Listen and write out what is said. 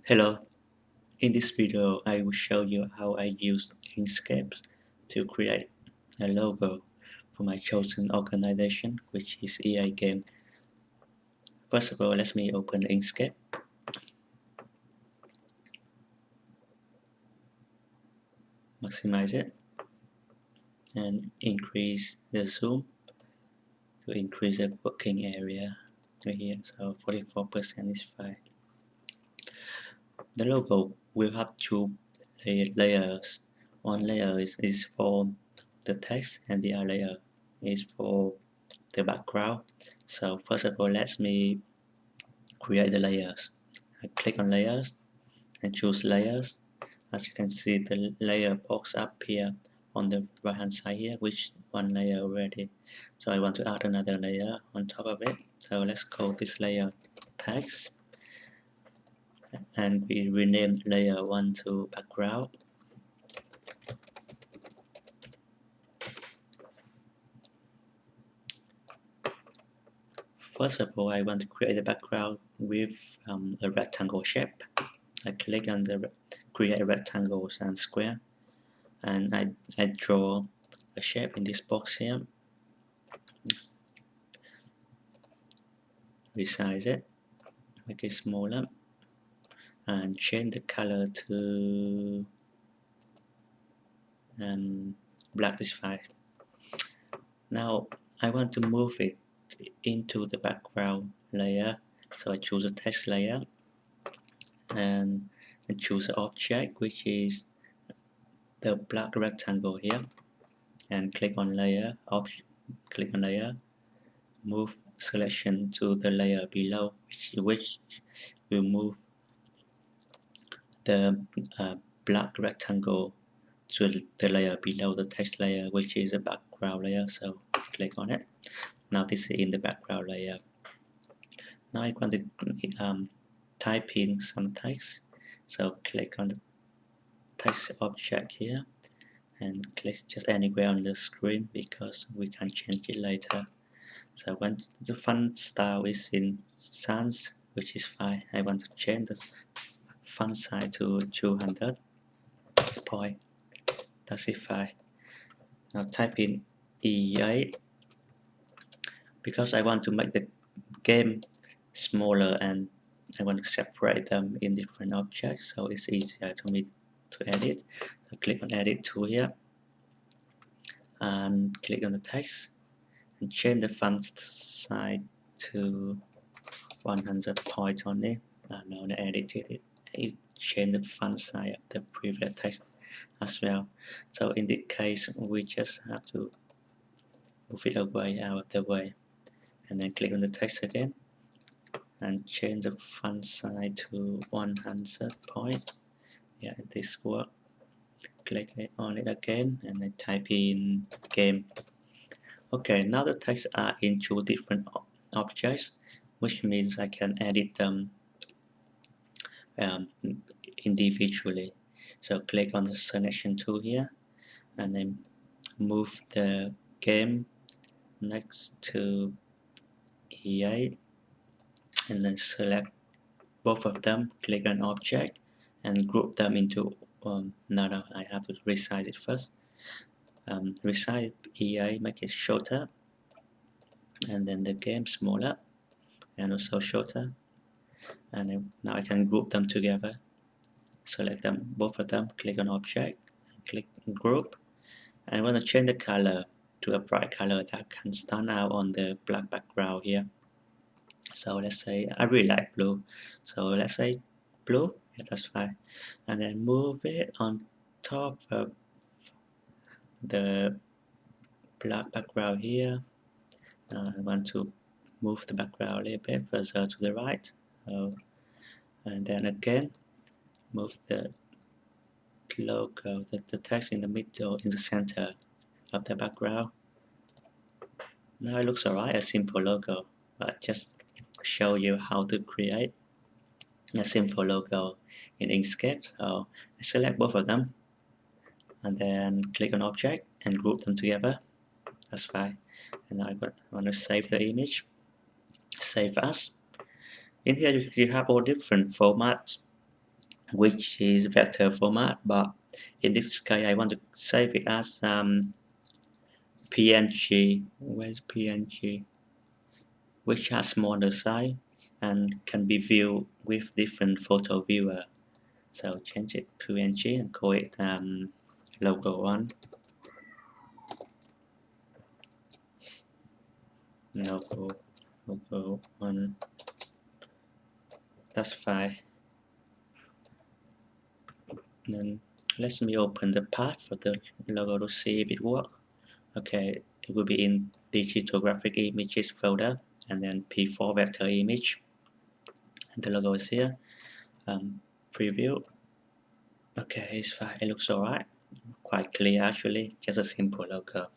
Hello, in this video I will show you how I use Inkscape to create a logo for my chosen organization, which is EA Game. First of all, let me open Inkscape, maximize it, and increase the zoom to increase the working area right here. So 44% is fine. The logo will have two layers. One layer is for the text and the other layer is for the background. So first of all, let me create the layers. I click on layers and choose layers. As you can see, the layer box up here on the right hand side here, which one layer already. So I want to add another layer on top of it. So let's call this layer text, and we rename layer 1 to background. First of all, I want to create a background with a rectangle shape. I click on the create rectangles and square, and I draw a shape in this box here, resize it, make it smaller, and change the color to black is fine. Now I want to move it into the background layer, so I choose a text layer and choose an object, which is the black rectangle here, and click on layer, click on layer, move selection to the layer below, which will move the black rectangle to the layer below the text layer, which is a background layer. So click on it. Now this is in the background layer. Now I want to type in some text. So click on the text object here and click just anywhere on the screen because we can change it later. So when the font style is in sans, which is fine, I want to change the font size to 200 point. That's it fine. Now type in E8 because I want to make the game smaller and I want to separate them in different objects, so it's easier to me to edit. So click on edit tool here and click on the text and change the font size to 100 point only. Now I edited it change the font size of the previous text as well. So in this case we just have to move it away out of the way and then click on the text again and change the font size to 100 point. Yeah, this work. Click on it again and then type in game. Okay, now the text are in two different objects, which means I can edit them um, individually. So click on the selection tool here and then move the game next to E8 and then select both of them, click on object and group them into no, I have to resize it first. Resize EA, make it shorter, and then the game smaller and also shorter, and then now I can group them together. Select them, both of them, click on object, click group, and I want to change the color to a bright color that can stand out on the black background here. So let's say I really like blue, so let's say blue. Yeah, that's fine, and then move it on top of the black background here. I want to move the background a little bit further to the right, and then again move the logo, the text in the middle, in the center of the background. Now it looks alright, a simple logo, but just show you how to create a simple logo in Inkscape. So I select both of them and then click on object and group them together. That's fine. And now I want to save the image, save as. In here you have all different formats. which is vector format, but in this case I want to save it as PNG. Where's PNG? Which has smaller size and can be viewed with different photo viewer. So change it to PNG and call it logo one. Logo one. That's fine. Then let me open the path for the logo to see if it works. Okay, it will be in digital graphic images folder and then P4 vector image. And the logo is here. Preview. Okay, it's fine. It looks alright. Quite clear actually. Just a simple logo.